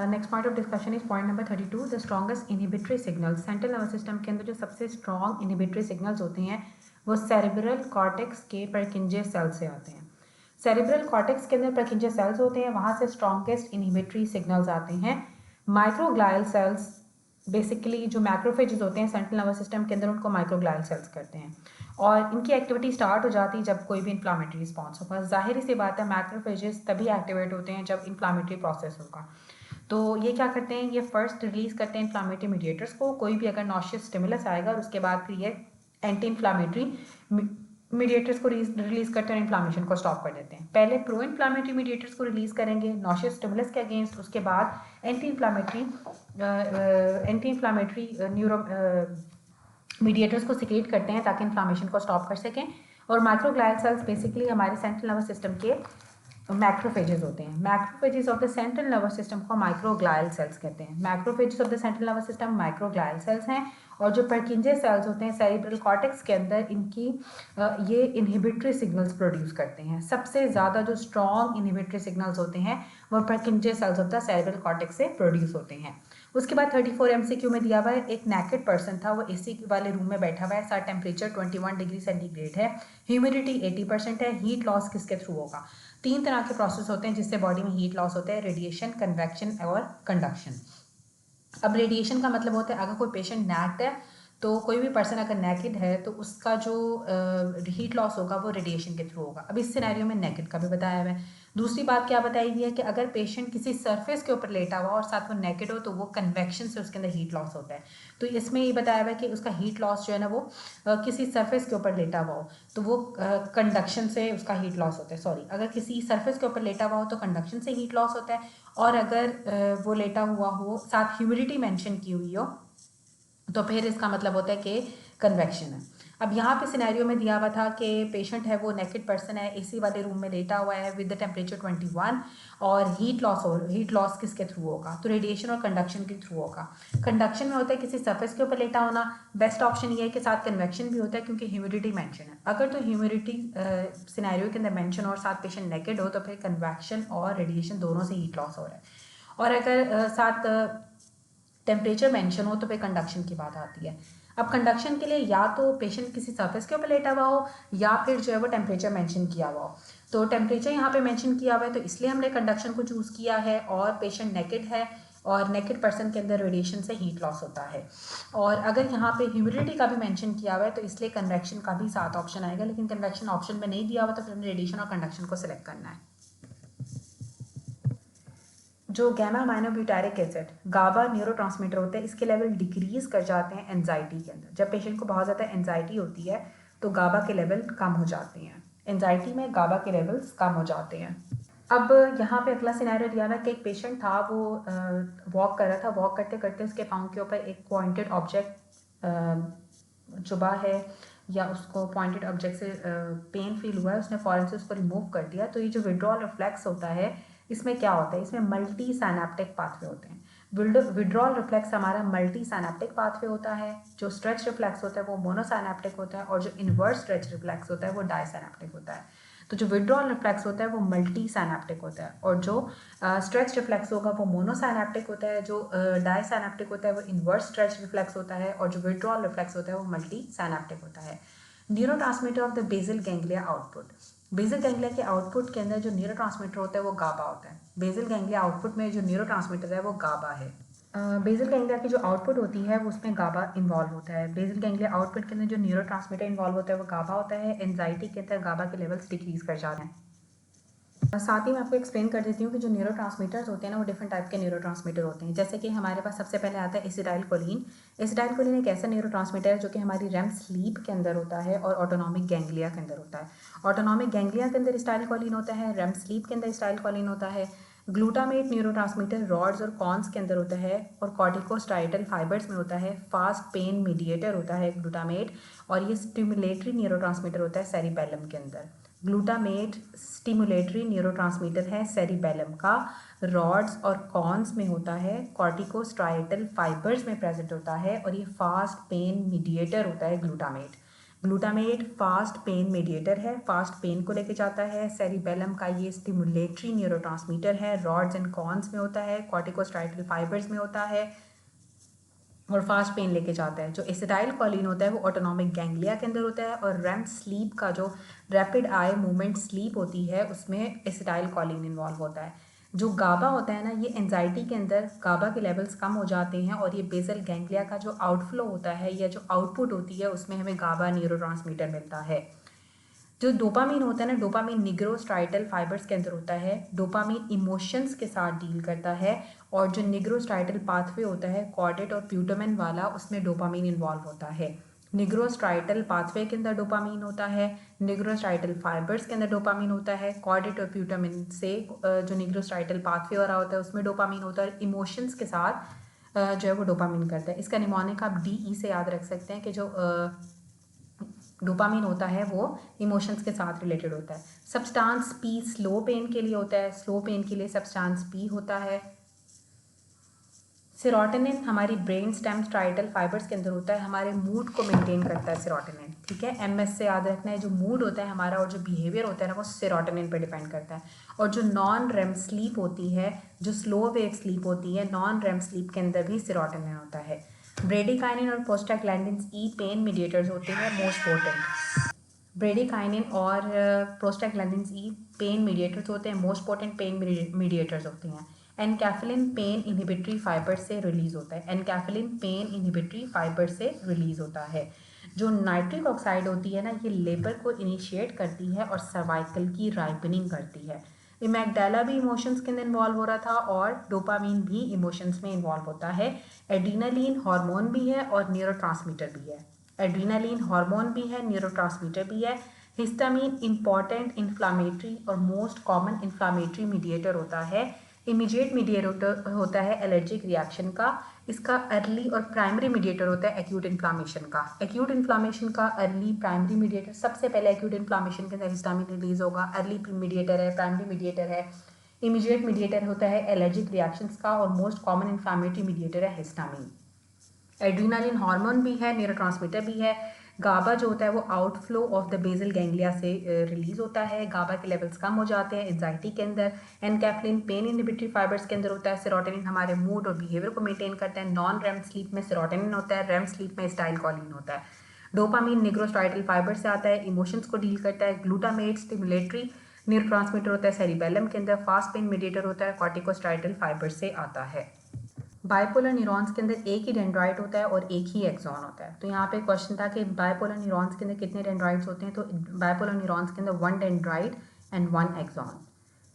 Next point of discussion is point number 32, the strongest inhibitory signals. Central nervous system के अंदर जो सबसे strong inhibitory signals होते हैं वो सेरेब्रल कॉर्टेक्स के परकिंजे सेल से आते हैं। सेरेब्रल कॉर्टेक्स के अंदर परकिंजे सेल्स होते हैं, वहाँ से स्ट्रॉन्गेस्ट इनहिबिटरी सिग्नल्स आते हैं। माइक्रोग्लायल सेल्स, बेसिकली जो मैक्रोफेजेस होते हैं सेंट्रल नर्वस सिस्टम के अंदर, उनको माइक्रोग्लायल सेल्स करते हैं और इनकी एक्टिविटी स्टार्ट हो जाती है जब कोई भी इन्फ्लामेटरी रिस्पॉन्स होगा। जाहिर सी बात है मैक्रोफेजेस तभी एक्टिवेट होते हैं जब इन्फ्लामेटरी प्रोसेस होगा। तो ये क्या करते हैं, ये फर्स्ट रिलीज करते हैं इन्फ्लामेटरी मीडिएटर्स को। कोई भी अगर नॉशियस स्टिमुलस आएगा और उसके बाद फिर ये एंटी इन्फ्लामेटरी मीडिएटर्स को रिलीज करते हैं और इन्फ्लामेशन को स्टॉप कर देते हैं। पहले प्रो इन्फ्लामेटरी मीडिएटर्स को रिलीज करेंगे नॉशियस स्टिमुलस के अगेंस्ट, उसके बाद एंटी इन्फ्लामेटरी न्यूरो मीडिएटर्स को सिक्रेट करते हैं ताकि इन्फ्लामेशन को स्टॉप कर सकें। और माइक्रोग्लायल सेल्स बेसिकली हमारे सेंट्रल नर्वस सिस्टम के मैक्रोफेजेस होते हैं। Macrophages of the central nervous system को माइक्रोग्लायल सेल्स कहते हैं। Macrophages of the central nervous system microglial cells हैं। और जो परकिंजे सेल्स होते हैं सेरेब्रल कॉर्टेक्स के अंदर, इनकी ये इनहिबिटरी सिग्नल्स प्रोड्यूस करते हैं। सबसे ज़्यादा जो स्ट्रॉन्ग इनहिबिटरी सिग्नल्स होते हैं वो Purkinje cells of the cerebral cortex से प्रोड्यूस होते हैं। उसके बाद 34 MCQ में दिया हुआ है, एक नेकेड पर्सन था, वो AC वाले रूम में बैठा हुआ है, साथ टेम्परेचर 21 डिग्री सेंटीग्रेड है, ह्यूमिडिटी 80% है, हीट लॉस किसके थ्रू होगा। 3 तरह के प्रोसेस होते हैं जिससे बॉडी में हीट लॉस होता है, रेडिएशन, कन्वेक्शन और कंडक्शन। अब रेडिएशन का मतलब होता है अगर कोई पेशेंट नैक्ड है, तो कोई भी पर्सन अगर नेकेड है तो उसका जो हीट लॉस होगा वो रेडिएशन के थ्रू होगा। अब इस सिनेरियो में नेकेड का भी बताया हुआ है। दूसरी बात क्या बताई गई है कि अगर पेशेंट किसी सरफेस के ऊपर लेटा हुआ और साथ में नेकेड हो तो वो कन्वेक्शन से उसके अंदर हीट लॉस होता है। तो इसमें ये बताया हुआ है कि उसका हीट लॉस जो है ना वो किसी सरफेस के ऊपर लेटा हुआ हो तो वो कंडक्शन से उसका हीट लॉस होता है। सॉरी, अगर किसी सरफेस के ऊपर लेटा हुआ हो तो कंडक्शन से हीट लॉस होता है, और अगर वो लेटा हुआ हो साथ ह्यूमिडिटी मेंशन की हुई हो तो फिर इसका मतलब होता है कि कन्वेक्शन है। अब यहाँ पे सिनेरियो में दिया हुआ था कि पेशेंट है वो नेकेड पर्सन है, AC वाले रूम में लेटा हुआ है विद द टेम्परेचर 21 और हीट लॉस किसके थ्रू होगा, तो रेडिएशन और कंडक्शन के थ्रू होगा। कंडक्शन में होता है किसी सरफेस के ऊपर लेटा होना। बेस्ट ऑप्शन ये है कि साथ कन्वेक्शन भी होता है क्योंकि ह्यूमिडिटी मेंशन है। अगर तो ह्यूमिडिटी सिनेरियो के अंदर मेंशन और साथ पेशेंट नेकेड हो तो फिर कन्वेक्शन और रेडिएशन दोनों से हीट लॉस हो रहा है। और अगर साथ टेम्परेचर मेंशन हो तो फिर कंडक्शन की बात आती है। अब कंडक्शन के लिए या तो पेशेंट किसी सरफेस के ऊपर लेटा हुआ हो या फिर जो है वो टेम्परेचर मेंशन किया हुआ हो। तो टेम्परेचर यहाँ पे मेंशन किया हुआ है तो इसलिए हमने कंडक्शन को चूज़ किया है, और पेशेंट नेकेड है और नेकेड पर्सन के अंदर रेडिएशन से हीट लॉस होता है। और अगर यहाँ पे ह्यूमिडिटी का भी मेंशन किया हुआ है तो इसलिए कन्वेक्शन का भी साथ ऑप्शन आएगा, लेकिन कन्वेक्शन ऑप्शन में नहीं दिया हुआ तो फिर हमने रेडिएशन और कंडक्शन को सिलेक्ट करना है। जो गैमा अमाइनोब्यूटारिक एसिड गाबा न्यूरोट्रांसमीटर होता है, इसके लेवल डिक्रीज कर जाते हैं एंजाइटी के अंदर। जब पेशेंट को बहुत ज़्यादा एंजाइटी होती है तो गाबा के लेवल कम हो जाते हैं। एंजाइटी में गाबा के लेवल्स कम हो जाते हैं। अब यहाँ पे अगला सिनेरियो दिया हुआ है कि एक पेशेंट था, वो वॉक कर रहा था, वॉक करते करते उसके पाँव के ऊपर एक पॉइंटेड ऑब्जेक्ट चुभा है या उसको पॉइंटेड ऑब्जेक्ट से पेन फील हुआ है, उसने फ़ौरन से उसको रिमूव कर दिया। तो ये जो विड्रॉल रिफ्लेक्स होता है इसमें क्या होता है, इसमें मल्टी साइनेप्टिक पाथवे होते हैं। विड्रॉल रिफ्लेक्स हमारा मल्टी साइनेप्टिक पाथवे होता है, जो स्ट्रेच रिफ्लेक्स होता है वो मोनोसाइनेप्टिक होता है, और जो इन्वर्स स्ट्रेच रिफ्लेक्स होता है वो डायसाइनेप्टिक होता है। तो जो विड्रॉल रिफ्लेक्स होता है वो मल्टी साइनेप्टिक होता है, और जो स्ट्रेच रिफ्लेक्स होगा वो मोनोसाइनेप्टिक होता है, जो डायसाइनेप्टिक होता है वो इन्वर्स स्ट्रेच रिफ्लेक्स होता है, और जो विड्रॉल रिफ्लेक्स होता है वो मल्टी साइनेप्टिक होता है। Neurotransmitter of the basal ganglia output, basal ganglia के आउटपुट के अंदर जो न्यूरोट्रांसमीटर होता है वो गाबा होता है। बेसल गैंग्लिया आउटपुट में जो न्यूरोट्रांसमीटर है वो गाबा है। बेसल गैंग्लिया की जो आउटपुट होती है वो उसमें गाबा इन्वॉल्व होता है। बेसल गैंग्लिया आउटपुट के अंदर जो न्यूरोट्रांसमीटर इन्वॉल्व होता है वो गाबा होता है। एंजाइटी के अंदर गाबा के लेवल्स डिक्रीज कर जाते हैं। साथ ही मैं आपको एक्सप्लेन कर देती हूँ कि जो न्यूरोट्रांसमीटर्स होते हैं ना वो डिफरेंट टाइप के न्यूरोट्रांसमीटर होते हैं। जैसे कि हमारे पास सबसे पहले आता है एसिटाइलकोलिन। एसिटाइलकोलिन एक ऐसा न्यूरोट्रांसमीटर है जो कि हमारी रेम स्लीप के अंदर होता है और ऑटोनॉमिक गैंग्लिया के अंदर होता है। ऑटोनॉमिक गैंग्लिया के अंदर एसिटाइलकोलिन होता है, रेम स्लीप के अंदर एसिटाइलकोलिन होता है। ग्लूटामेट न्यूरोट्रांसमीटर रॉड्स और कॉन्स के अंदर होता है और कॉर्टिकोस्टेरॉइडल फाइबर्स में होता है। फास्ट पेन मीडिएटर होता है ग्लूटामेट, और ये स्टिमुलेटरी न्यूरोट्रांसमीटर होता है सेरिबेलम के अंदर। ग्लूटामेट स्टिमुलेटरी न्यूरोट्रांसमीटर है सेरिबेलम का, रॉड्स और कॉन्स में होता है, कॉर्टिकोस्टेरॉइडल फाइबर्स में प्रेजेंट होता है, और ये फास्ट पेन मीडिएटर होता है glutamate. Glutamate fast pen mediator है, फास्ट पेन को लेके जाता है। सेरिबेलम का ये स्टिमुलेटरी न्यूरोट्रांसमीटर है, रॉड्स एंड कॉन्स में होता है, कॉर्टिकोस्ट्राइटल फाइबर्स में होता है और फास्ट पेन लेके जाता है। जो एसिटाइल कॉलिन होता है वो ऑटोनॉमिक गैंग्लिया के अंदर होता है और रेम स्लीप का जो रैपिड आई मूवमेंट स्लीप होती है उसमें एसिटाइल कॉलिन इन्वॉल्व होता है। जो गाबा होता है ना, ये एंजाइटी के अंदर गाबा के लेवल्स कम हो जाते हैं और ये बेसल गैंग्लिया का जो आउटफ्लो होता है या जो आउटपुट होती है उसमें हमें गाबा न्यूरोट्रांसमीटर मिलता है। जो डोपामीन होता है ना, डोपामीन निग्रोस्ट्राइटल फाइबर्स के अंदर होता है। डोपामीन इमोशंस के साथ डील करता है और जो निग्रोस्ट्राइटल पाथवे होता है कॉर्डेट और प्यूटामेन वाला, उसमें डोपामीन इन्वॉल्व होता है। निग्रोस्ट्राइटल पाथवे के अंदर डोपामीन होता है, निग्रोस्ट्राइटल फाइबर्स के अंदर डोपामीन होता है, कॉर्डेट और प्यूटामेन से जो निग्रोस्ट्राइटल पाथवे हो रहा होता है उसमें डोपामीन होता है। इमोशंस के साथ जो है वो डोपामीन करता है। इसका निमोनिक आप DE से याद रख सकते हैं कि जो डोपामीन होता है वो इमोशंस के साथ रिलेटेड होता है। सब्सटेंस P स्लो पेन के लिए होता है, स्लो पेन के लिए सब्सटेंस P होता है। सेरोटोनिन हमारी ब्रेन स्टेम स्ट्राइटल फाइबर्स के अंदर होता है, हमारे मूड को मेंटेन करता है सेरोटोनिन, ठीक है। MS से याद रखना है, जो मूड होता है हमारा और जो बिहेवियर होता है ना वो सेरोटोनिन पे डिपेंड करता है। और जो नॉन रेम स्लीप होती है, जो स्लो वेव स्लीप होती है, नॉन रेम स्लीप के अंदर भी सेरोटोनिन होता है। ब्रेडिकाइनिन और प्रोस्टाग्लैंडिन्स E पेन मीडिएटर्स होते हैं मोस्ट पोटेंट। ब्रेडिकाइनिन और प्रोस्टाग्लैंडिन्स E पेन मीडिएटर्स होते हैं, मोस्ट पोटेंट पेन मीडिएटर्स होते हैं। एनकैफलिन पेन इनहिबिटरी फाइबर से रिलीज होता है, एनकैफलिन पेन इनहिबिटरी फाइबर से रिलीज होता है। जो नाइट्रिक ऑक्साइड होती है ना, ये लेबर को इनिशिएट करती है और सर्वाइकल की राइपनिंग करती है। इमेगडाला भी इमोशंस के अंदर इन्वॉल्व हो रहा था और डोपामीन भी इमोशंस में इन्वॉल्व होता है। एड्रीनालिन हार्मोन भी है और न्यूरोट्रांसमीटर भी है। एड्रीनालिन हार्मोन भी है, न्यूरोट्रांसमीटर भी है। हिस्टामिन इंपॉर्टेंट इन्फ्लामेटरी और मोस्ट कॉमन इन्फ्लामेटरी मीडिएटर होता है। इमीडिएट मीडिएटर होता है एलर्जिक रिएक्शन का। इसका अर्ली और प्राइमरी मीडिएटर होता है एक्यूट इन्फ्लामेशन का। एक्यूट इन्फ्लामेशन का अर्ली प्राइमरी मीडिएटर, सबसे पहले एक्यूट इन्फ्लामेशन के अंदर हिस्टामिन रिलीज होगा, अर्ली मीडिएटर है, प्राइमरी मीडिएटर है। इमीडिएट मीडिएटर होता है एलर्जिक रिएक्शंस का और मोस्ट कॉमन इन्फ्लामेटरी मीडिएटर है हिस्टामिन। एड्रीनालिन हार्मोन भी है, न्यूरोट्रांसमीटर भी है। गाबा जो होता है वो outflow of the basal ganglia से रिलीज होता है, गाबा के लेवल्स कम हो जाते हैं एंजाइटी के अंदर। एनकैफलिन पेन इनहिबिटरी फाइबर्स के अंदर होता है। सेरोटोनिन हमारे मूड और बिहेवियर को मेंटेन करता है। नॉन रेम स्लीप में सेरोटोनिन होता है, रेम स्लीप में एसिटाइल कॉलिन होता है। डोपामीन निग्रोस्ट्राइटल फाइबर से आता है, इमोशंस को डील करता है। ग्लूटामेट स्टिमुलेटरी न्यूरोट्रांसमीटर होता है सेरिबेलम के अंदर। फास्ट पेन मीडिएटर होता है, कॉर्टिकोस्ट्राइटल फाइबर से आता है। बाइपोलर न्यूरॉन्स के अंदर एक ही डेंड्राइट होता है और एक ही एक्सॉन होता है। तो यहाँ पे क्वेश्चन था कि बाइपोलर न्यूरॉन्स के अंदर कितने डेंड्राइट्स होते हैं, तो बाइपोलर न्यूरॉन्स के अंदर 1 डेंड्राइट एंड 1 एक्सॉन।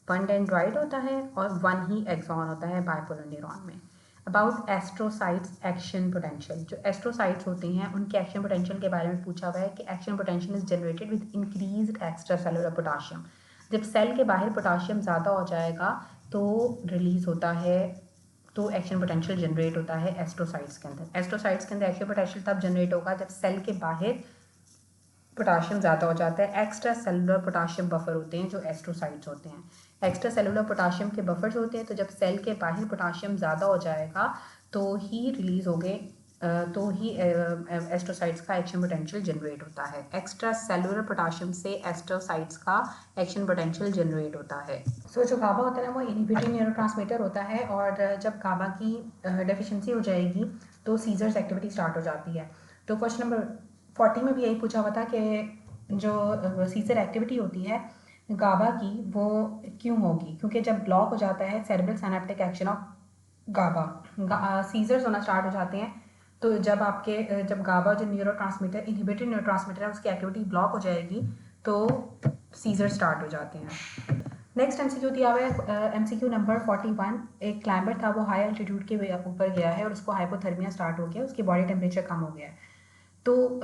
1 डेंड्राइट होता है और 1 ही एक्सॉन होता है बाइपोलर न्यूरॉन में। अबाउट एस्ट्रोसाइट्स एक्शन पोटेंशियल, जो एस्ट्रोसाइट्स होते हैं उनके एक्शन पोटेंशियल के बारे में पूछा हुआ है कि action potential is generated with increased extra cellular potassium. जब सेल के बाहर पोटाशियम ज़्यादा हो जाएगा तो रिलीज होता है, तो एक्शन पोटेंशियल जनरेट होता है एस्ट्रोसाइट्स के अंदर। एस्ट्रोसाइट्स के अंदर एक्शन पोटेंशियल तब जनरेट होगा जब सेल के बाहर पोटाशियम ज़्यादा हो जाता है। एक्स्ट्रा सेलुलर पोटाशियम बफर होते हैं जो एस्ट्रोसाइट्स होते हैं। एक्स्ट्रा सेलुलर पोटाशियम के बफर्स होते हैं, तो जब सेल के बाहर पोटाशियम ज़्यादा हो जाएगा तो ही रिलीज हो गए, तो ही एस्ट्रोसाइट्स का एक्शन पोटेंशियल जनरेट होता है। एक्स्ट्रा सेलुलर पोटाशियम से एस्ट्रोसाइट्स का एक्शन पोटेंशियल जनरेट होता है। जो गाबा होता है ना वो इनहिबिटरी न्यूरोट्रांसमीटर होता है और जब गाबा की डेफिशिएंसी हो जाएगी तो सीजर्स एक्टिविटी स्टार्ट हो जाती है। तो क्वेश्चन नंबर 40 में भी यही पूछा हुआ था कि जो सीजर एक्टिविटी होती है गाबा की वो क्यों होगी, क्योंकि जब ब्लॉक हो जाता है cerebral synaptic action of GABA, seizures होना स्टार्ट हो जाते हैं। तो जब गाबा जो न्यूरोट्रांसमीटर इनहिबिटरी न्यूरोट्रांसमीटर है उसकी एक्टिविटी ब्लॉक हो जाएगी तो सीजर स्टार्ट हो जाते हैं। नेक्स्ट MCQ दिया हुआ है MCQ नंबर 41। एक क्लाइंबर था, वो हाई एल्टीट्यूड के ऊपर गया है और उसको हाइपोथर्मिया स्टार्ट हो गया, उसकी बॉडी टेम्परेचर कम हो गया है। तो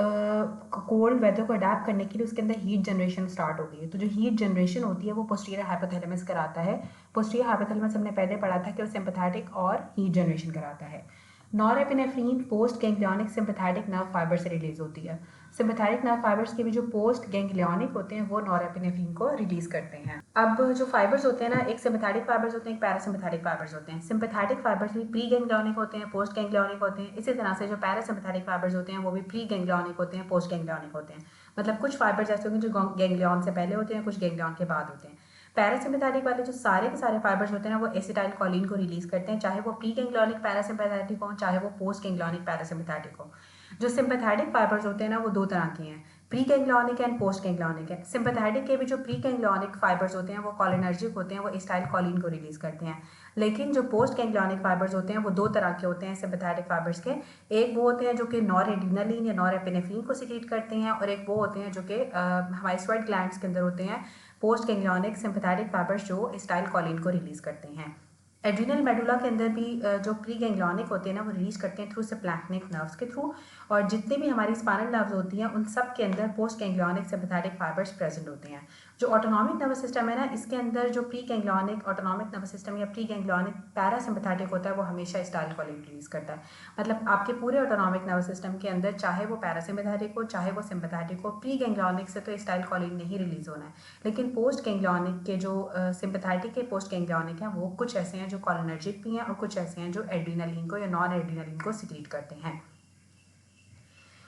कोल्ड वेदर को अडेप्ट करने के लिए उसके अंदर हीट जनरेशन स्टार्ट हो गई है। तो जो हीट जनरेशन होती है वो पोस्टीरियर हाइपोथैलेमस कराता है। पोस्टीरियर हाइपोथैलेमस हमने पहले पढ़ा था कि वो सिंपैथेटिक और हीट जनरेशन कराता है। Norepinephrine post ganglionic sympathetic nerve fibre से रिलीज होती है। सिम्पैथेटिक नर्व फाइबर्स के भी जो पोस्ट गैंग्लियोनिक होते हैं वो नॉरएपिनेफ्रिन को रिलीज करते हैं। अब जो फाइबर्स होते हैं ना, एक सिम्पैथेटिक फाइबर्स होते हैं, एक पैरासिम्पैथेटिक फाइबर्स होते हैं। सिम्पैथेटिक फाइबर्स भी प्री गैंग्लियोनिक होते हैं, पोस्ट गैंग्लियोनिक होते हैं। इसी तरह से जो पैरासिम्पैथेटिक फाइबर्स होते हैं वो भी प्री गैंग्लियोनिक होते हैं, पोस्ट गैंग्लियोनिक होते हैं। मतलब कुछ फाइबर्स ऐसे होंगे जो गैंग्लियन से पहले होते हैं, कुछ गैंग्लियन के बाद होते हैं। पैरासिम्पैथेटिक वाले जो सारे के सारे फाइबर्स होते हैं ना वो एसिटाइल कोलिन को रिलीज करते हैं, चाहे वो प्री गैंग्लियोनिक पैरासिम्पैथेटिक हो, चाहे वो पोस्ट गैंग्लियोनिक पैरासिम्पैथेटिक हो। जो सिम्पैथेटिक फाइबर्स होते हैं ना वो दो तरह के हैं, pre ganglionic and post ganglionic है। सिम्पैथेटिक के भी जो प्री गैंग्लियोनिक फाइबर्स होते हैं वो कोलिनर्जिक होते हैं, वो एसिटाइल कोलिन को रिलीज करते हैं। लेकिन जो पोस्ट गैंग्लियोनिक फाइबर्स होते हैं वो दो तरह के होते हैं सिम्पैथेटिक फाइबर्स के। एक वो होते हैं जो कि नॉरएड्रेनालिन या नॉरएपिनेफ्रिन को सिक्रीट करते हैं, और एक वो होते हैं जो कि हमारे स्वेट ग्लैंड्स के अंदर होते हैं, पोस्ट गैंग्लियोनिक सिम्पैथेटिक फाइबर्स जो एसिटाइल कोलिन को रिलीज करते हैं। एड्रिनल मेडुला के अंदर भी जो प्री गैंग्लियोनिक होते हैं ना वो रिलीज करते हैं थ्रू सिप्लैंक्टिक नर्व्स के थ्रू, और जितने भी हमारी स्पाइनल नर्व्स होती हैं उन सब के अंदर post ganglionic sympathetic fibres present होते हैं। जो ऑटोनॉमिक नर्वस सिस्टम है ना, इसके अंदर जो pre ganglionic autonomic nervous system या प्री गैंग्लियोनिक पैरासिम्पैथेटिक होता है वो हमेशा एसिटाइल कोलिन रिलीज करता है। मतलब आपके पूरे ऑटोनॉमिक नर्वस सिस्टम के अंदर चाहे वो पैरासिम्पैथेटिक हो चाहे वो सिम्पैथेटिक हो, प्री गैंग्लियोनिक से तो एसिटाइल कोलिन नहीं रिलीज होना है। लेकिन पोस्ट गैंग्लियोनिक के जो सिम्पैथेटिक के पोस्ट गैंग्लियोनिक हैं वो कुछ ऐसे हैं जो कोलिनर्जिक भी हैं, और कुछ ऐसे हैं जो एड्रिनलिन को या नॉन एड्रिनलिन को सिक्रीट करते हैं।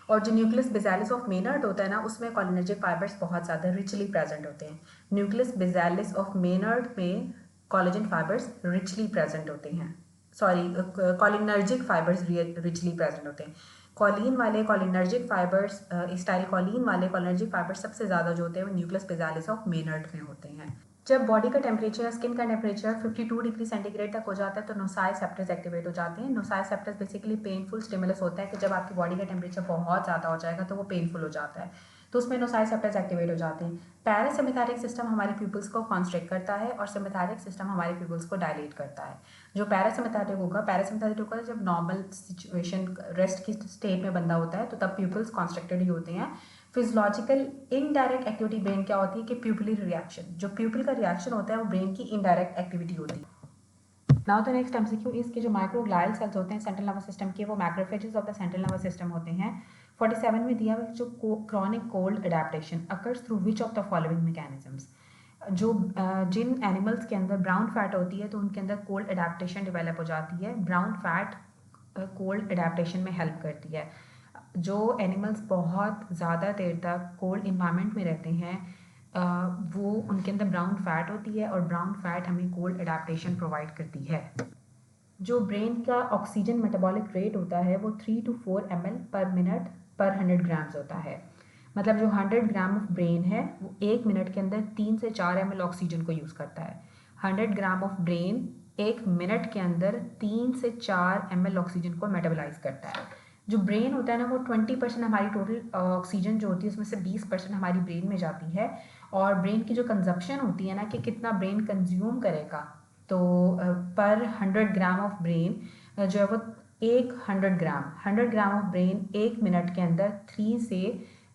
और जो न्यूक्लियस बेसालिस ऑफ मेनर्ड होता है ना उसमें कोलिनर्जिक फाइबर्स बहुत ज़्यादा रिचली प्रेजेंट होते हैं। न्यूक्लियस बेसालिस ऑफ मेनर्ड में कोलेजन फाइबर्स रिचली प्रेजेंट होते हैं, sorry cholinergic fibres richly present होते हैं। कॉलिन वाले कोलिनर्जिक फाइबर्स, एसिटाइल कोलिन वाले कोलिनर्जिक फाइबर्स सबसे ज़्यादा जो होते हैं वो न्यूक्लियस बेसालिस ऑफ मेनर्ड में होते हैं। जब बॉडी का टेम्परेचर, स्किन का टेम्परेचर 52 डिग्री सेंटीग्रेड तक हो जाता है तो नोसाइसेप्टर्स एक्टिवेट हो जाते हैं। नोसाइसेप्टर्स बेसिकली पेनफुल स्टिमुलस होता है कि जब आपकी बॉडी का टेम्परेचर बहुत ज़्यादा हो जाएगा तो वो पेनफुल हो जाता है, तो उसमें नोसाइसेप्टर्स एक्टिवेट हो जाते हैं। पैरासिम्पैथेटिक सिस्टम हमारे प्यूपल्स को कॉन्स्ट्रिक्ट करता है और सिम्पैथेटिक सिस्टम हमारे प्यूपल्स को डायलेट करता है। जो पैरासिम्पैथेटिक होगा जब नॉर्मल सिचुएशन रेस्ट की स्टेट में बंदा होता है तो तब प्यूपल्स कॉन्स्ट्रिक्टेड ही होते हैं। फिजियोलॉजिकल इनडायरेक्ट एक्टिविटी ब्रेन क्या होती है कि प्यूपिलरी रिएक्शन, जो प्यूपिल का रिएक्शन होता है वो ब्रेन की इनडायरेक्ट एक्टिविटी होती है। नाउ द नेक्स्ट एमसीक्यू इसके जो माइक्रोग्लाइल सेल्स होते हैं सेंट्रल नर्वस सिस्टम के, वो macrophages of the central nervous system होते हैं। 47 में दिया हुआ जो chronic cold adaptation occurs through which of the following mechanisms. जो जिन एनिमल्स के अंदर ब्राउन फैट होती है तो उनके अंदर कोल्ड अडेप्टेशन डेवलप हो जाती है। ब्राउन फैट कोल्ड अडेप्टेशन में हेल्प करती है। जो एनिमल्स बहुत ज़्यादा देर तक कोल्ड इन्वायरमेंट में रहते हैं वो उनके अंदर ब्राउन फैट होती है, और ब्राउन फैट हमें कोल्ड अडेप्टेशन प्रोवाइड करती है। जो ब्रेन का ऑक्सीजन मेटाबॉलिक रेट होता है वो 3 to 4 ml पर मिनट पर 100 ग्राम्स होता है। मतलब जो 100 ग्राम ऑफ ब्रेन है वो 1 मिनट के अंदर 3 से 4 ml ऑक्सीजन को यूज़ करता है। 100 ग्राम ऑफ ब्रेन 1 मिनट के अंदर 3 से 4 ml ऑक्सीजन को मेटाबोलाइज करता है। जो ब्रेन होता है ना वो 20% हमारी टोटल ऑक्सीजन जो होती है उसमें से 20% हमारी ब्रेन में जाती है। और ब्रेन की जो कंजप्शन होती है ना कि कितना ब्रेन कंज्यूम करेगा, तो पर 100 ग्राम ऑफ ब्रेन जो है वो 100 ग्राम ऑफ ब्रेन 1 मिनट के अंदर 3 से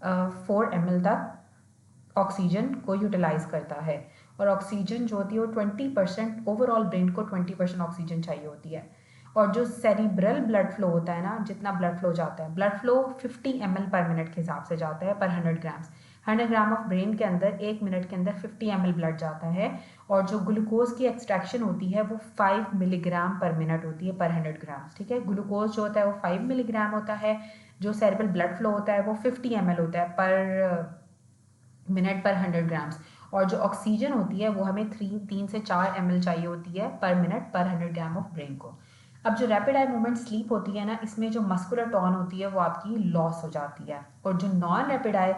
4 ml तक ऑक्सीजन को यूटिलाइज करता है। और ऑक्सीजन जो होती है वो 20%, ओवरऑल ब्रेन को 20% ऑक्सीजन चाहिए होती है। और जो सेरिब्रल ब्लड फ्लो होता है ना, जितना ब्लड फ्लो जाता है, ब्लड फ्लो 50 ml पर मिनट के हिसाब से जाता है पर 100 ग्राम्स। 100 ग्राम ऑफ ब्रेन के अंदर 1 मिनट के अंदर 50 ml ब्लड जाता है। और जो ग्लूकोज की एक्सट्रैक्शन होती है वो 5 मिलीग्राम पर मिनट होती है पर 100 ग्राम्स। ठीक है, ग्लूकोज जो होता है वो 5 मिलीग्राम होता है, जो सेरिब्रल ब्लड फ्लो होता है वो 50 ml होता है पर मिनट पर 100 ग्राम्स। और जो ऑक्सीजन होती है वो हमें 3 से 4 ml चाहिए होती है पर मिनट पर 100 ग्राम ऑफ ब्रेन को। अब जो रैपिड आई मूवमेंट स्लीप होती है ना, इसमें जो मस्कुलर टोन होती है वो आपकी लॉस हो जाती है। और जो non rapid eye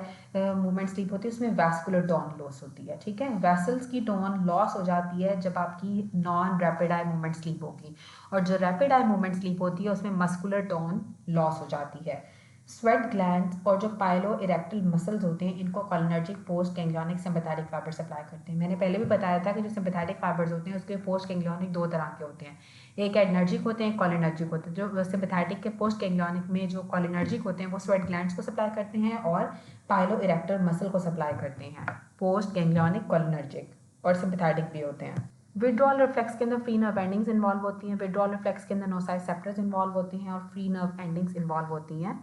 movement sleep होती है उसमें वैस्कुलर टोन लॉस होती है। ठीक है, वेसल्स की टोन लॉस हो जाती है जब आपकी non rapid eye movement sleep होगी। और जो रैपिड आई मूवमेंट स्लीप होती है उसमें मस्कुलर टोन लॉस हो जाती है। स्वेट ग्लैंड्स और जो पाइलो इरेक्टल मसल्स होते हैं इनको cholinergic post ganglionic sympathetic fibre supply करते हैं। मैंने पहले भी बताया था कि जो सिम्पैथेटिक फाइबर्स होते हैं उसके पोस्ट गैंग्लियोनिक दो तरह के होते हैं, एक एडनर्जिक होते हैं, एक कोलिनर्जिक होते हैं। जो सिम्पैथेटिक के पोस्ट गैंग्लियोनिक में जो कोलिनर्जिक होते हैं वो स्वेट ग्लैंड्स को सप्लाई करते हैं और पाइलो इरेक्टल मसल को सप्लाई करते हैं। पोस्ट गैंग्लियोनिक कोलिनर्जिक और सिम्पैथेटिक भी होते हैं। विड्रॉल रिफ्लेक्स के अंदर फ्री नर्व एंडिंग्स इन्वॉल्व होती हैं। विड्रॉल रिफ्लेक्स के अंदर नोसाइसेप्टर्स इन्वॉल्व होती हैं और फ्री नर्व एंडिंग्स इन्वॉल्व होती हैं।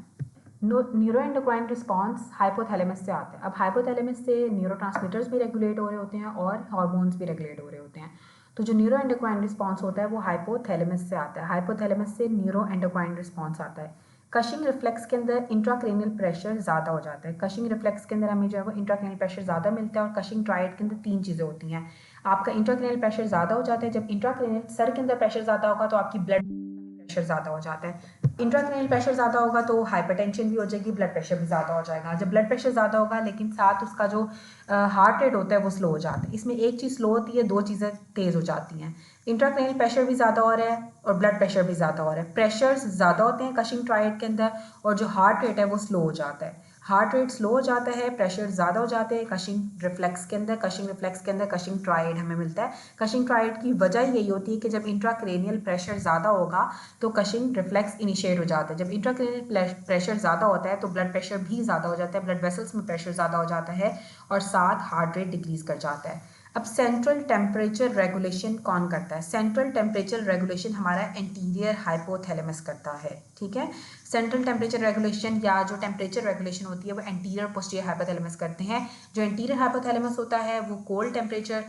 न्यूरो एंडोक्राइन रिस्पॉन्स हाइपोथैलेमस से आता है। अब हाइपोथैलेमस से न्यूरोट्रांसमीटर्स भी रेगुलेट हो रहे होते हैं और हार्मोन्स भी रेगुलेट हो रहे होते हैं। तो जो न्यूरो एंडोक्राइन रिस्पॉन्स होता है वो हाइपोथैलेमस से आता है। हाइपोथैलेमस से न्यूरो एंडोक्राइन रिस्पॉन्स आता है। कशिंग रिफ्लेक्स के अंदर इंट्राक्रेनियल प्रेशर ज़्यादा हो जाता है। कशिंग रिफ्लेक्स के अंदर हमें जो है वो इंट्राक्रेनियल प्रेशर ज़्यादा मिलता है और कशिंग ट्राइड के अंदर 3 चीज़ें होती हैं। आपका इंट्राक्रेनियल प्रेशर ज़्यादा हो जाता है। जब इंट्राक्रेनियल सर के अंदर प्रेशर ज़्यादा होगा तो आपकी ब्लड प्रेशर ज़्यादा हो जाता है। इंट्राक्रेनियल प्रेशर ज़्यादा होगा तो हाइपरटेंशन भी हो जाएगी, ब्लड प्रेशर भी ज़्यादा हो जाएगा। जब ब्लड प्रेशर ज़्यादा होगा लेकिन साथ उसका जो हार्ट रेट होता है वो स्लो हो जाता है। इसमें एक चीज़ स्लो होती है, 2 चीज़ें तेज़ हो जाती हैं। इंट्राक्रेनियल प्रेशर भी ज़्यादा हो रहा है और ब्लड प्रेशर भी ज़्यादा हो रहा है। प्रेशर्स ज़्यादा होते हैं कशिंग ट्राइड के अंदर और जो हार्ट रेट है वो स्लो हो जाता है। हार्ट रेट स्लो हो जाता है, प्रेशर ज़्यादा हो जाते हैं कशिंग रिफ्लेक्स के अंदर। कशिंग रिफ्लेक्स के अंदर कशिंग ट्राइड हमें मिलता है। कशिंग ट्राइड की वजह यही होती है कि जब इंट्राक्रेनियल प्रेशर ज़्यादा होगा तो कशिंग रिफ्लेक्स इनिशिएट हो जाता है। जब इंट्राक्रेनियल प्रेशर ज़्यादा होता है तो ब्लड प्रेशर भी ज़्यादा हो जाता है, ब्लड वेसल्स में प्रेशर ज़्यादा हो जाता है और साथ हार्ट रेट डिक्रीज कर जाता है। अब सेंट्रल टेम्परेचर रेगुलेशन कौन करता है? सेंट्रल टेम्परेचर रेगुलेशन हमारा एंटीरियर हाइपोथैलेमस करता है। ठीक है, सेंट्रल टेम्परेचर रेगुलेशन या जो टेम्परेचर रेगुलेशन होती है वो एंटीरियर पोस्टीरियर हाइपोथैलेमस करते हैं। जो एंटीरियर हाइपोथैलेमस होता है वो कोल्ड टेम्परेचर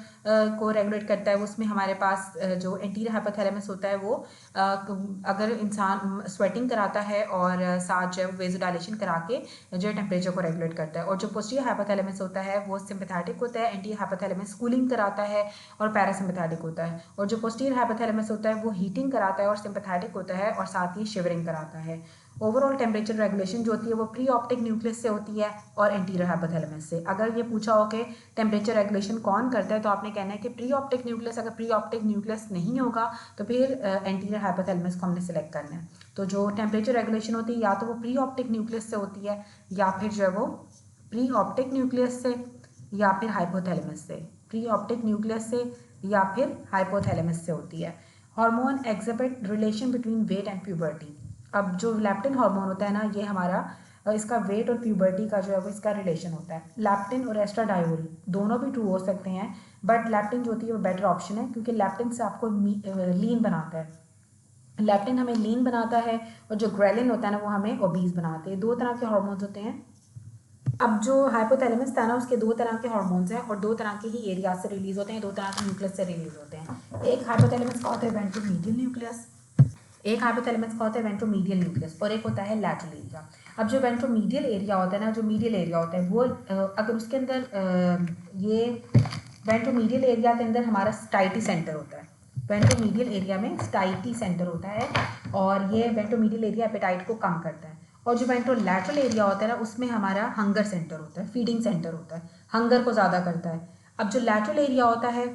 को रेगुलेट करता है। उसमें हमारे पास जो एंटीरियर हाइपोथैलेमस होता है वो अगर इंसान स्वेटिंग कराता है और साथ जो है वेज़ोडाइलेशन करा के जो टेम्परेचर को रेगुलेट करता है। और जो पोस्टीरियर हाइपोथैलेमस होता है वो सिंपैथेटिक होता है, एंटीरियर हाइपोथैलेमस कूलिंग कराता है और पैरासिम्पैथेटिक होता है। और जो पोस्टीरियर हाइपोथैलेमस होता है वो हीटिंग कराता है और सिंपैथेटिक होता है और साथ ही शिवरिंग कराता है। ओवरऑल टेम्परेचर रेगुलेशन जो होती है वो प्री ऑप्टिक न्यूक्लियस से होती है और एंटीरियर हाइपोथैलेमस से। अगर ये पूछा हो कि टेम्परेचर रेगुलेशन कौन करता है तो आपने कहना है कि प्री ऑप्टिक न्यूक्लियस। अगर प्री ऑप्टिक न्यूक्लियस नहीं होगा तो फिर एंटीरियर हाइपोथैलेमस को हमने सेलेक्ट करना है। तो जो टेम्परेचर रेगुलेशन होती है या तो वो प्री ऑप्टिक न्यूक्लियस से होती है या फिर जो है वो प्री ऑप्टिक न्यूक्लियस से या फिर हाइपोथैलेमस से। प्री ऑप्टिक न्यूक्लियस से या फिर हाइपोथैलेमस से होती है। Hormone exhibit relation between weight and puberty. अब जो लैप्टिन हार्मोन होता है ना ये हमारा इसका वेट और प्यूबर्टी का जो है वो इसका रिलेशन होता है। लैप्टिन और एस्ट्राडायोल दोनों भी ट्रू हो सकते हैं बट लैप्टिन जो होती है वो बेटर ऑप्शन है क्योंकि लैप्टिन से आपको लीन बनाता है। लैप्टिन हमें लीन बनाता है और जो ग्रेलिन होता है ना वो हमें ओबीज बनाते हैं। 2 तरह के हार्मोन्स होते हैं। अब जो हाइपोथैलेमस था ना उसके 2 तरह के हार्मोन्स हैं और 2 तरह के ही एरिया से रिलीज होते हैं, 2 तरह के न्यूक्लियस से रिलीज होते हैं। एक हाइपोथैलेमस का होता है वेंट्रोमीडियल न्यूक्लियस, एक हाइपोथैलेमस का होता है वेंट्रोमीडियल न्यूक्लियस और एक होता है लैटरल एरिया। अब जो वेंट्रोमीडियल एरिया होता है ना, जो मीडियल एरिया होता है वो अगर उसके अंदर ये वेंट्रोमीडियल एरिया के अंदर हमारा स्टाइटी सेंटर होता है। वेंट्रोमीडियल एरिया में स्टाइटी सेंटर होता है और ये वेंट्रोमीडियल एरिया एपेटाइट को कम करता है। और जो वेंट्रोलैटरल एरिया होता है ना उसमें हमारा हंगर सेंटर होता है, फीडिंग सेंटर होता है, हंगर को ज़्यादा करता है। अब जो लैटरल एरिया होता है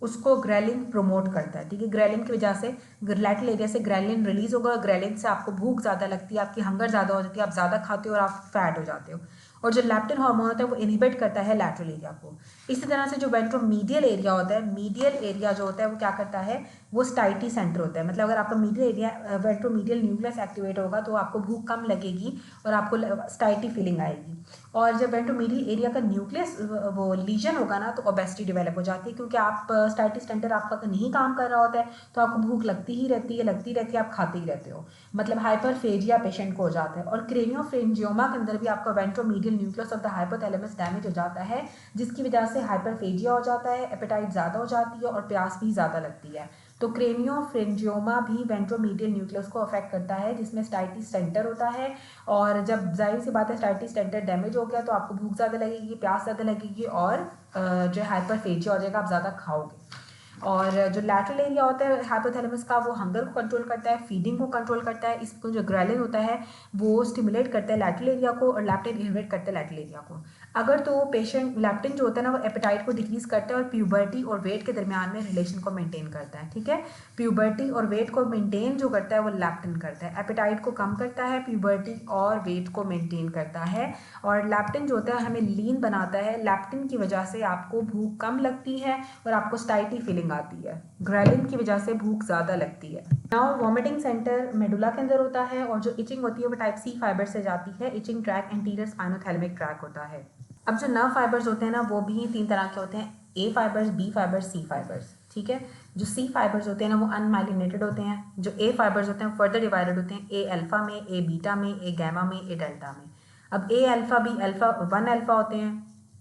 उसको ग्रेलिन प्रमोट करता है। ठीक है, ग्रेलिन की वजह से लैटरल एरिया से ग्रेलिन रिलीज होगा। ग्रेलिन से आपको भूख ज़्यादा लगती है, आपकी हंगर ज़्यादा हो जाती है, आप ज़्यादा खाते हो और आप फैट हो जाते हो। और जो लैप्टिन हार्मोन होता है वो इनहिबिट करता है लैटरल एरिया को। इसी तरह से जो वेंट्रोमीडियल एरिया होता है, मीडियल एरिया जो होता है वो क्या करता है, वो स्टाइटी सेंटर होता है। मतलब अगर आपका medial area ventromedial nucleus activate होगा तो आपको भूख कम लगेगी और आपको स्टाइटी फीलिंग आएगी। और जब वेंट्रोमीडियल एरिया का न्यूक्लियस वो लीजन होगा ना तो ओबेसिटी डेवलप हो जाती है क्योंकि आप स्टाइटी सेंटर आपका नहीं काम कर रहा होता है तो आपको भूख लगती ही रहती है, आप खाते ही रहते हो। मतलब हाइपरफेजिया पेशेंट को हो जाता है। और क्रेनियोफ्रेंजियोमा के अंदर भी आपका ventromedial nucleus of the hypothalamus damage हो जाता है जिसकी वजह से हाइपरफेजिया हो जाता है, एपेटाइट ज़्यादा हो जाती है और प्यास भी ज़्यादा लगती है। तो क्रेनियोफ्रेंजियोमा भी वेंट्रोमीडियल न्यूक्लियस को अफेक्ट करता है जिसमें स्टाइटी सेंटर होता है। और जब जाहिर सी बात है स्टाइटी सेंटर डैमेज हो गया तो आपको भूख ज़्यादा लगेगी, प्यास ज़्यादा लगेगी और जो हाइपरफेजिया हो जाएगा, आप ज़्यादा खाओगे। और जो लैटरल एरिया होता है हाइपोथैलेमस का वो हंगर को कंट्रोल करता है, फीडिंग को कंट्रोल करता है। इसको जो ग्रेलिन होता है वो स्टिमुलेट करता है लैटरल एरिया को और लैप्टिन इनहिबिट करता है लैटरल एरिया को। अगर तो पेशेंट लैप्टिन जो होता है ना वो एपेटाइट को डिक्रीज करता है और प्यूबर्टी और वेट के दरमियान में रिलेशन को मेंटेन करता है। ठीक है, प्यूबर्टी और वेट को मेंटेन जो करता है वो लैप्टिन करता है। एपेटाइट को कम करता है, प्यूबर्टी और वेट को मेंटेन करता है। और लैप्टिन जो होता है हमें लीन बनाता है। लैप्टिन की वजह से आपको भूख कम लगती है और आपको स्टाइटी फीलिंग आती है। ग्रेलिन की वजह से भूख ज़्यादा लगती है। नाउ वॉमिटिंग सेंटर मेडुला के अंदर होता है और जो इचिंग होती है वो टाइप सी फाइबर से जाती है। Itching tract anterior spinothalamic tract होता है। अब जो नर्व फाइबर्स होते हैं ना वो भी 3 तरह के होते हैं, ए फाइबर्स, बी फाइबर्स, सी फाइबर्स। ठीक है। जो सी फाइबर्स होते हैं ना वो अनमाइलिनेटेड होते हैं, जो ए फाइबर्स होते हैं फर्दर डिवाइडेड होते हैं ए अल्फ़ा में, ए बीटा में, ए गैमा में, ए डेल्टा में। अब ए अल्फ़ा भी अल्फ़ा 1 अल्फ़ा होते हैं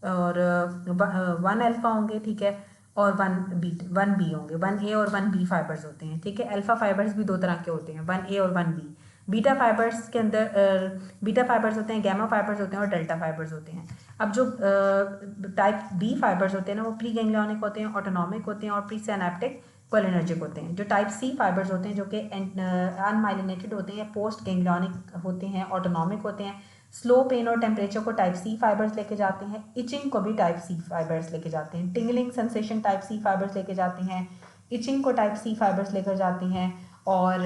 और 1 अल्फ़ा होंगे, ठीक है, और 1 बी होंगे, 1 ए और 1 बी फाइबर्स होते हैं, ठीक है। अल्फ़ा फाइबर्स भी 2 तरह के होते हैं, 1 ए और 1 बी। बीटा फाइबर्स के अंदर बीटा फाइबर्स होते हैं, गैमा फाइबर्स होते हैं और डेल्टा फाइबर्स होते हैं। अब जो टाइप बी फाइबर्स होते हैं ना वो प्री गैंग्लियोनिक होते हैं, ऑटोनॉमिक होते हैं और प्री सिनेप्टिक कोलिनर्जिक होते हैं। जो टाइप सी फाइबर्स होते हैं जो कि अनमाइलिनेटेड होते हैं, पोस्ट गैंग्लियोनिक होते हैं, ऑटोनॉमिक होते हैं, स्लो पेन और टेम्परेचर को टाइप सी फाइबर्स लेके जाते हैं, इचिंग को भी टाइप सी फाइबर्स लेके जाते हैं, tingling sensation type C fibres लेके जाते हैं, इचिंग को टाइप सी फाइबर्स लेकर जाते हैं। और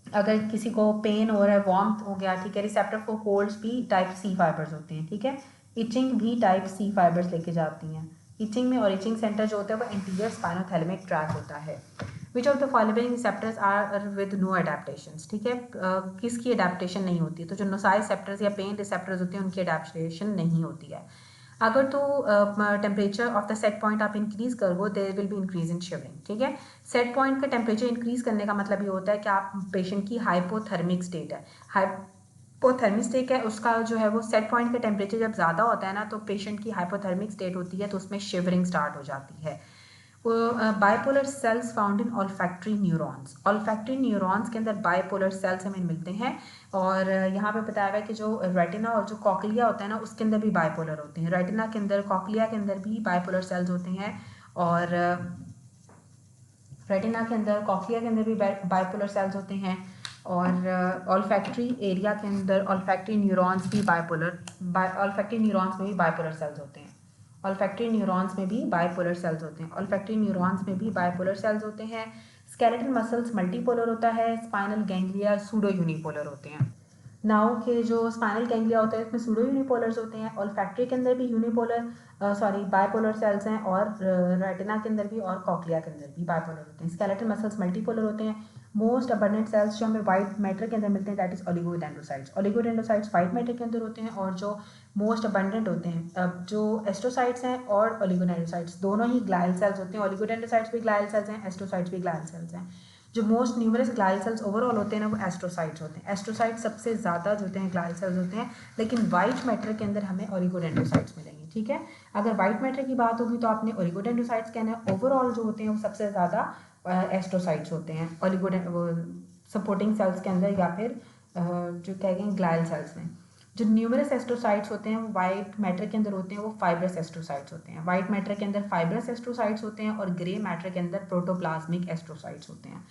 अगर किसी को पेन हो रहा है, वार्मथ हो गया, ठीक है, रिसेप्टर फॉर कोल्ड्स भी टाइप सी फाइबर्स होते हैं, ठीक है। इचिंग भी टाइप सी फाइबर्स लेके जाती हैं। इचिंग में और इचिंग सेंटर जो होता है वो एंटीरियर स्पाइनोथैलेमिक ट्रैक होता है। Which of the following receptors are with no adaptations, ठीक है, किसकी अडेप्टेशन नहीं होती है? तो जो नोसाइसेप्टर्स या पेन रिसेप्टर्स होते हैं उनकी अडेप्टेशन नहीं होती है। अगर तो temperature of the set point आप इंक्रीज कर वो there will be increase in shivering, ठीक है। सेट पॉइंट का टेम्परेचर इंक्रीज करने का मतलब ये होता है कि आप पेशेंट की हाइपोथर्मिक स्टेट है, हाइपोथर्मिक स्टेट है उसका जो है वो सेट पॉइंट का टेम्परेचर जब ज़्यादा होता है ना तो पेशेंट की हाइपोथर्मिक स्टेट होती है, तो उसमें शिवरिंग स्टार्ट हो जाती है। Bipolar cells found in olfactory neurons, olfactory neurons के अंदर बाइपोलर सेल्स हमें मिलते हैं। और यहाँ पे बताया गया कि जो रेटिना और जो कॉकलिया होता है ना उसके अंदर भी बाइपोलर होते हैं, रेटिना के अंदर, कॉकलिया के अंदर भी बाइपोलर सेल्स होते हैं। और रेटिना के अंदर, कॉकलिया के अंदर भी बाइपोलर सेल्स होते हैं। और ऑल्फैक्टरी एरिया के अंदर ऑल्फैक्टरी न्यूरॉन्स भी ऑल्फैक्टरी न्यूरॉन्स में भी बाइपोलर सेल्स होते हैं, ऑल्फैक्टरी न्यूरॉन्स में भी बाइपोलर सेल्स होते हैं, ऑल्फैक्टरी न्यूरॉन्स में भी बाइपोलर सेल्स होते हैं। स्केलेटल मसल्स मल्टीपोलर होता है, स्पाइनल गैंग्लिया सूडो यूनिपोलर होते हैं। नाउ के जो स्पाइनल गैंग्लिया होता है इसमें सूडो यूनिपोलर्स होते हैं, ऑल्फैक्टरी के अंदर भी बाइपोलर सेल्स हैं, और रेटिना के अंदर भी और कॉकलिया के अंदर भी बाइपोलर होते हैं। स्केलेटल मसल्स मल्टीपोलर होते हैं। मोस्ट अबंडेंट सेल्स जो हमें वाइट मैटर के अंदर मिलते हैं that is oligodendrocytes, oligodendrocytes white matter के अंदर होते हैं। और जो मोस्ट अबंडेंट होते हैं, अब जो एस्ट्रोसाइट्स हैं और ओलिगोडेंड्रोसाइट्स दोनों ही ग्लाइल सेल्स होते हैं, ओलिगोडेंड्रोसाइट्स भी ग्लाइल सेल्स हैं, एस्ट्रोसाइट्स भी ग्लाइल सेल्स हैं। जो most numerous glial cells overall होते हैं ना वो एस्ट्रोसाइट्स होते हैं, एस्ट्रोसाइट्स सबसे ज़्यादा जो होते हैं ग्लाइल सेल्स होते हैं, लेकिन वाइट मैटर के अंदर हमें ओलिगोडेंड्रोसाइट्स मिलेंगे, ठीक है। अगर वाइट मैटर की बात होगी तो आपने ओलिगोडेंड्रोसाइट्स कहना है, ओवरऑल जो होते हैं वो सबसे ज़्यादा एस्ट्रोसाइट्स होते हैं सपोर्टिंग सेल्स के अंदर, या फिर जो कहेंगे ग्लाइल सेल्स में। जो न्यूमरस एस्ट्रोसाइट्स होते हैं वो वाइट मैटर के अंदर होते हैं, वो फाइब्रस एस्ट्रोसाइट्स होते हैं। वाइट मैटर के अंदर फाइब्रस एस्ट्रोसाइट्स होते हैं और ग्रे मैटर के अंदर प्रोटोप्लाज्मिक एस्ट्रोसाइट्स होते हैं।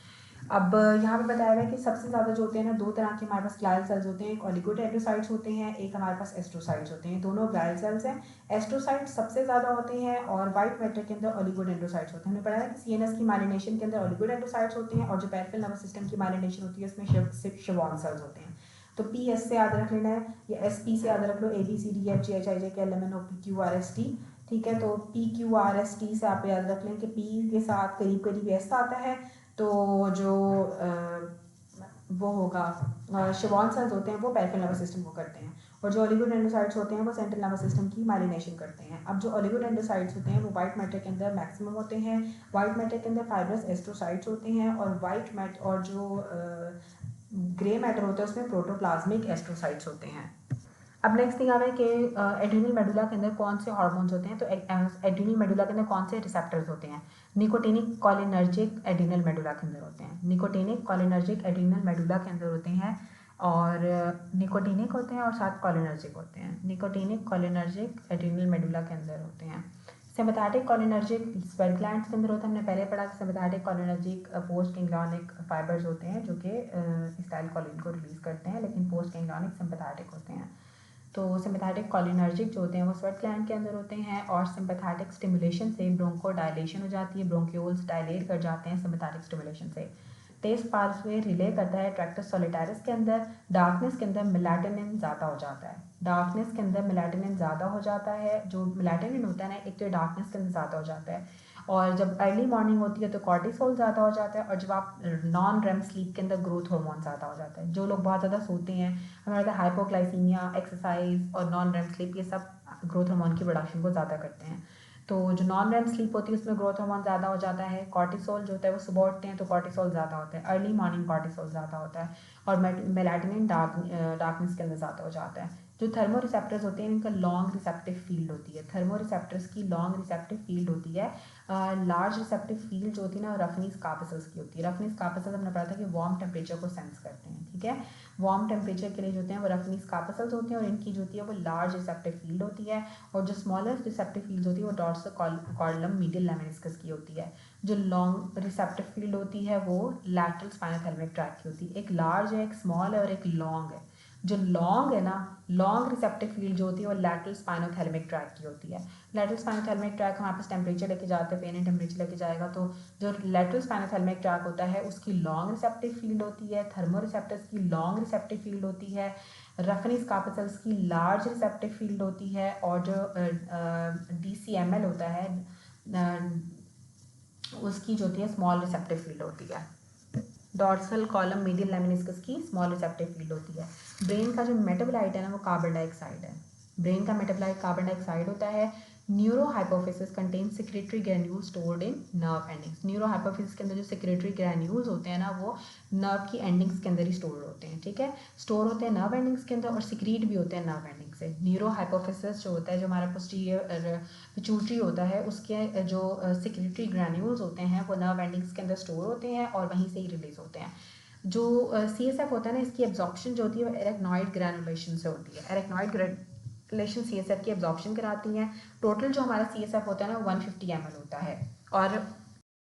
अब यहाँ पे बताया गया कि सबसे ज़्यादा जो होते हैं ना दो तरह के हमारे पास ग्लाइल सेल्स होते हैं, एक ओलिगोडेंड्रोसाइट्स होते हैं, एक हमारे पास एस्ट्रोसाइट्स होते हैं, दोनों ग्लाइल सेल्स हैं। एस्ट्रोसाइट्स सबसे ज़्यादा होते हैं और वाइट मैटर के अंदर ओलिगोडेंड्रोसाइट्स होते हैं। हमने पढ़ा है कि सीएनएस की माइलिनेशन के अंदर ओलिगोडेंड्रोसाइट्स होते हैं और जो पेरिफेरल नर्वस सिस्टम की माइलिनेशन होती है उसमें शिवॉन सेल्स होते हैं। तो पी एस से याद रख लेना है, या एस पी से याद रख लो, A B C D F G H I J K L M N O P Q R S T, ठीक है। तो P Q R S T से आप याद रख लें कि पी के साथ करीब करीब एस आता है, तो जो वो होगा शिवॉन सेल्स होते हैं वो पेरिफेरल नर्वस सिस्टम को करते हैं, और जो ओलिगोडेंड्रोसाइट्स होते हैं वो सेंट्रल नर्वस सिस्टम की माइलिनेशन करते हैं। अब जो ओलिगोडेंड्रोसाइट्स होते हैं वो वाइट मैटर के अंदर मैक्सिमम होते हैं, वाइट मैटर के अंदर फाइब्रस एस्ट्रोसाइट्स होते हैं, और वाइट मैटर और जो ग्रे मैटर होता है उसमें प्रोटोप्लाज्मिक एस्ट्रोसाइट्स होते हैं। अब नेक्स्ट थिंग आवे कि एड्रीनल मेडुला के अंदर कौन से हार्मोन्स होते हैं। तो एड्रीनल मेडुला के अंदर कौन से रिसेप्टर्स होते हैं? निकोटिनिक कॉलिनर्जिक एड्रीनल मेडुला के अंदर होते हैं, निकोटिनिक कॉलिनर्जिक एड्रीनल मेडुला के अंदर होते हैं, और निकोटिनिक होते हैं और साथ कॉलिनर्जिक होते हैं। निकोटिनिक कॉलिनर्जिक एड्रीनल मेडुला के अंदर होते हैं। सिम्पैथेटिक कॉलिनर्जिक स्वेट ग्लैंड्स के अंदर होता है, हमने पहले पढ़ा कि sympathetic cholinergic post ganglionic fibres होते हैं जो कि एसिटाइलकोलिन को रिलीज करते हैं, लेकिन पोस्ट गैंग्लियोनिक सिम्पैथेटिक होते हैं। तो सिम्पैथेटिक कॉलिनर्जिक जो होते हैं वो स्वेट ग्लैंड के अंदर होते हैं, और सिम्पैथेटिक स्टिमुलेशन से ब्रोंको डायलेशन हो जाती है, ब्रोंक्यूल्स डायलेट कर जाते हैं सिम्पैथेटिक स्टिमुलेशन से। टेस्ट पाथवे रिले करता है ट्रैक्टस सोलिटारिस के अंदर। डार्कनेस के अंदर मेलाटोनिन ज़्यादा हो जाता है, डार्कनेस के अंदर मेलाटोनिन ज़्यादा हो जाता है। जो मेलाटोनिन होता है ना, एक तो डार्कनेस के अंदर ज़्यादा हो जाता है, और जब अर्ली मॉर्निंग होती है तो कॉर्टिसोल ज़्यादा हो जाता है, और जब आप नॉन रेम स्लीप के अंदर ग्रोथ हार्मोन ज़्यादा हो जाता है। जो लोग बहुत ज़्यादा सोते हैं, हमारे हाइपोग्लाइसीमिया, एक्सरसाइज और नॉन रेम स्लीप, ये सब ग्रोथ हार्मोन की प्रोडक्शन को ज़्यादा करते हैं। तो जो नॉन रेम स्लीप होती है उसमें ग्रोथ हार्मोन ज़्यादा हो जाता है, कॉर्टिसोल जो होता है वो सुबह उठते हैं तो कॉर्टिसोल ज़्यादा होता है, अर्ली मॉर्निंग कॉर्टिसोल ज़्यादा होता है, और मेलाटोनिन डार्कनेस के अंदर ज़्यादा हो जाता है। जो थर्मो रिसेप्टर्स होते हैं इनका लॉन्ग रिसेप्टिव फील्ड होती है, थर्मो रिसेप्टर्स की लॉन्ग रिसेप्टिव फील्ड होती है। लार्ज रिसेप्टिव फील्ड जो होती है ना रफनीस कार्पसल्स की होती है। रफनीस कार्पसल्स हमने पढ़ा था कि वार्म टेम्परेचर को सेंस करते हैं, ठीक है। वार्म टेम्परेचर के लिए जो होते हैं वो रफनीस कार्पसल्स होते हैं, और इनकी जो होती है वो लार्ज रिसेप्टिव फील्ड होती है, और जो स्मॉलर रिसेप्टिव फील्ड होती है वो डॉर्सल कॉलम मीडियल लेमेनिस्कस की होती है। जो लॉन्ग रिसेप्टिव फील्ड होती है वो लैटरल स्पाइनोथैलेमिक ट्रैक्ट की होती है। एक लार्ज है, एक स्मॉल है और एक लॉन्ग है। जो लॉन्ग है ना, लॉन्ग रिसेप्टिव फील्ड जो होती है वो लैटरल स्पाइनोथैलेमिक ट्रैक्ट की होती है। लैटरल स्पाइनोथैलेमिक ट्रैक हमारे पास टेम्परेचर लेके जाते हैं, पेन एंड टेम्परेचर लेके जाएगा, तो जो लैटरल स्पाइनोथैलेमिक ट्रैक होता है उसकी लॉन्ग रिसेप्टिव फील्ड होती है, थर्मो रिसेप्टर्स की लॉन्ग रिसेप्टिव फील्ड होती है, रफनीस कार्पसल्स की लार्ज रिसेप्टिव फील्ड होती है, और जो DCML होता है उसकी जो होती है स्मॉल रिसेप्टिव फील्ड होती है। डॉर्सल कॉलम मीडियल लेमिनिस्कस की स्मॉल रिसेप्टिव फील्ड होती है। ब्रेन का जो मेटाबोलाइट है ना वो कार्बन डाइऑक्साइड है। ब्रेन का मेटाबोलाइट कार्बन डाइऑक्साइड होता है। Neuro hypophysis contain secretory granules stored in nerve endings. Neuro hypophysis के अंदर जो सिक्रेटरी ग्रैन्यूल्स होते हैं ना वो नर्व की एंडिंग्स के अंदर ही स्टोर होते हैं, ठीक है। स्टोर होते हैं नर्व एंडिंग्स के अंदर और सिक्रीट भी होते हैं नर्व एंडिंग से। न्यूरो हाइपोफिसिस जो होता है, जो हमारा पोस्टीरियर पिट्यूटरी होता है, उसके जो सिक्रेटरी ग्रैन्यूल्स होते हैं वो नर्व एंडिंग्स के अंदर स्टोर होते हैं और वहीं से ही रिलीज होते हैं। जो CSF होता है ना इसकी एब्जॉर्प्शन जो होती है वो एरेक्नॉइड ग्रैनुलेशन से होती है। एरेक्नॉइड ग्रैनुलेशन CSF की एब्जॉर्प्शन कराती है। टोटल जो हमारा CSF होता है ना वो 150 ml होता है, और